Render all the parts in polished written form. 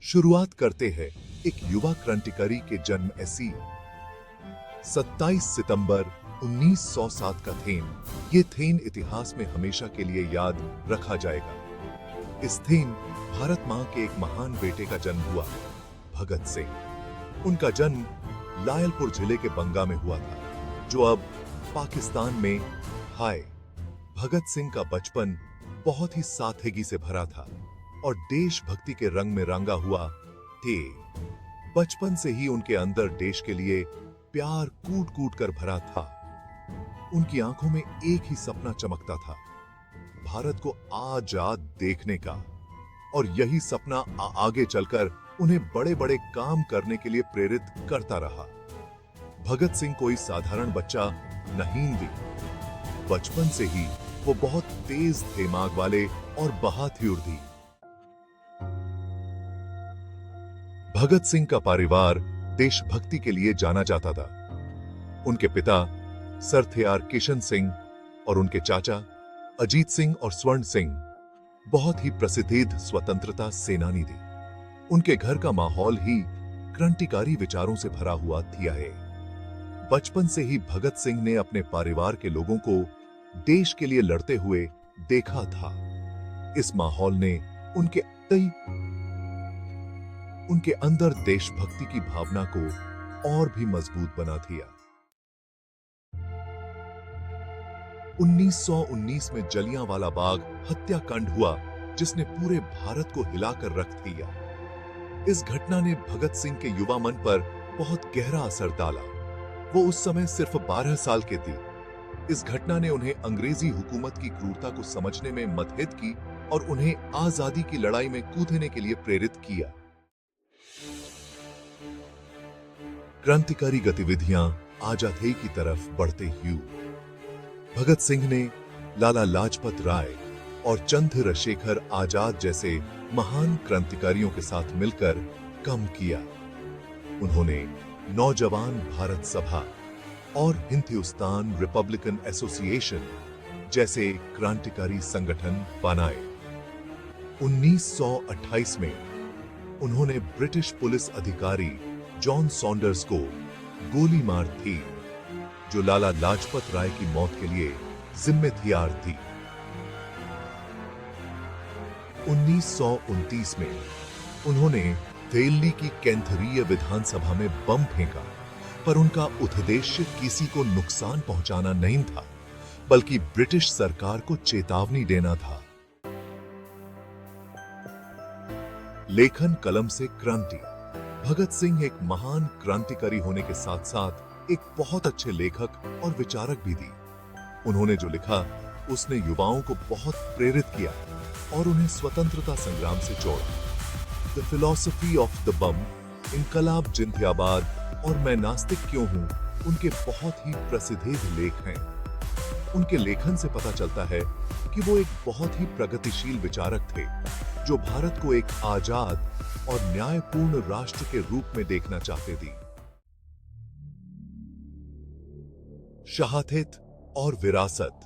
शुरुआत करते हैं एक युवा क्रांतिकारी के जन्म ऐसी 27 सितंबर 1907 का थेन। ये थेन इतिहास में हमेशा के लिए याद रखा जाएगा। इस थेन भारत मां के एक महान बेटे का जन्म हुआ, भगत सिंह। उनका जन्म लायलपुर जिले के बंगा में हुआ था, जो अब पाकिस्तान में है। भगत सिंह का बचपन बहुत ही सादगी से भरा था और देशभक्ति के रंग में रंगा हुआ थे। बचपन से ही उनके अंदर देश के लिए प्यार कूट कूट कर भरा था। उनकी आंखों में एक ही सपना चमकता था, भारत को आजाद देखने का। और यही सपना आगे चलकर उन्हें बड़े बड़े काम करने के लिए प्रेरित करता रहा। भगत सिंह कोई साधारण बच्चा नहीं थी। बचपन से ही वो बहुत तेज दिमाग वाले और बहादुर थी। भगत सिंह का परिवार देशभक्ति के लिए जाना जाता था। उनके पिता सरथियार किशन सिंह और उनके चाचा अजीत सिंह और स्वर्ण सिंह बहुत ही प्रसिद्ध स्वतंत्रता सेनानी थे। उनके घर का माहौल ही क्रांतिकारी विचारों से भरा हुआ था। बचपन से ही भगत सिंह ने अपने परिवार के लोगों को देश के लिए लड़ते हुए देखा था। इस माहौल ने उनके अंदर देशभक्ति की भावना को और भी मजबूत बना दिया। 1919 में जलियांवाला बाग हत्याकांड हुआ, जिसने पूरे भारत को हिलाकर रख दिया। इस घटना ने भगत सिंह के युवा मन पर बहुत गहरा असर डाला। वो उस समय सिर्फ 12 साल के थे। इस घटना ने उन्हें अंग्रेजी हुकूमत की क्रूरता को समझने में मदद की और उन्हें आजादी की लड़ाई में कूदने के लिए प्रेरित किया। क्रांतिकारी गतिविधियां आजादी की तरफ बढ़ते हुए भगत सिंह ने लाला लाजपत राय और चंद्रशेखर आजाद जैसे महान क्रांतिकारियों के साथ मिलकर काम किया। उन्होंने नौजवान भारत सभा और हिंदुस्तान रिपब्लिकन एसोसिएशन जैसे क्रांतिकारी संगठन बनाए। 1928 में उन्होंने ब्रिटिश पुलिस अधिकारी जॉन सॉन्डर्स को गोली मार थी, जो लाला लाजपत राय की मौत के लिए जिम्मेदार थी। 1929 में उन्होंने दिल्ली की केंद्रीय विधानसभा में बम फेंका, पर उनका उद्देश्य किसी को नुकसान पहुंचाना नहीं था, बल्कि ब्रिटिश सरकार को चेतावनी देना था। लेखन कलम से क्रांति। भगत सिंह एक महान क्रांतिकारी होने के साथ साथ एक बहुत अच्छे लेखक और विचारक भी थे। उन्होंने जो लिखा उसने युवाओं को बहुत प्रेरित किया और उन्हें स्वतंत्रता संग्राम से जोड़ा। द फिलॉसफी ऑफ द बम, इनकलाब जिंदाबाद और मैं नास्तिक क्यों हूं उनके बहुत ही प्रसिद्ध लेख हैं। उनके लेखन से पता चलता है कि वो एक बहुत ही प्रगतिशील विचारक थे, जो भारत को एक आजाद और न्यायपूर्ण राष्ट्र के रूप में देखना चाहते थे। शहादत और विरासत।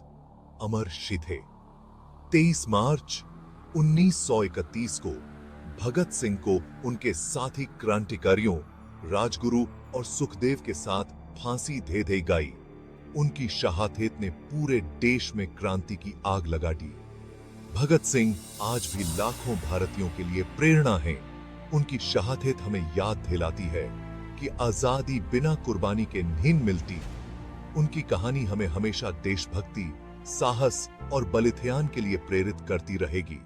अमर शिथे। 23 मार्च 1931 को भगत सिंह को उनके साथी क्रांतिकारियों राजगुरु और सुखदेव के साथ फांसी दे दी गई। उनकी शहादत ने पूरे देश में क्रांति की आग लगा दी। भगत सिंह आज भी लाखों भारतीयों के लिए प्रेरणा है। उनकी शहादत हमें याद दिलाती है कि आजादी बिना कुर्बानी के नहीं मिलती। उनकी कहानी हमें हमेशा देशभक्ति, साहस और बलिदान के लिए प्रेरित करती रहेगी।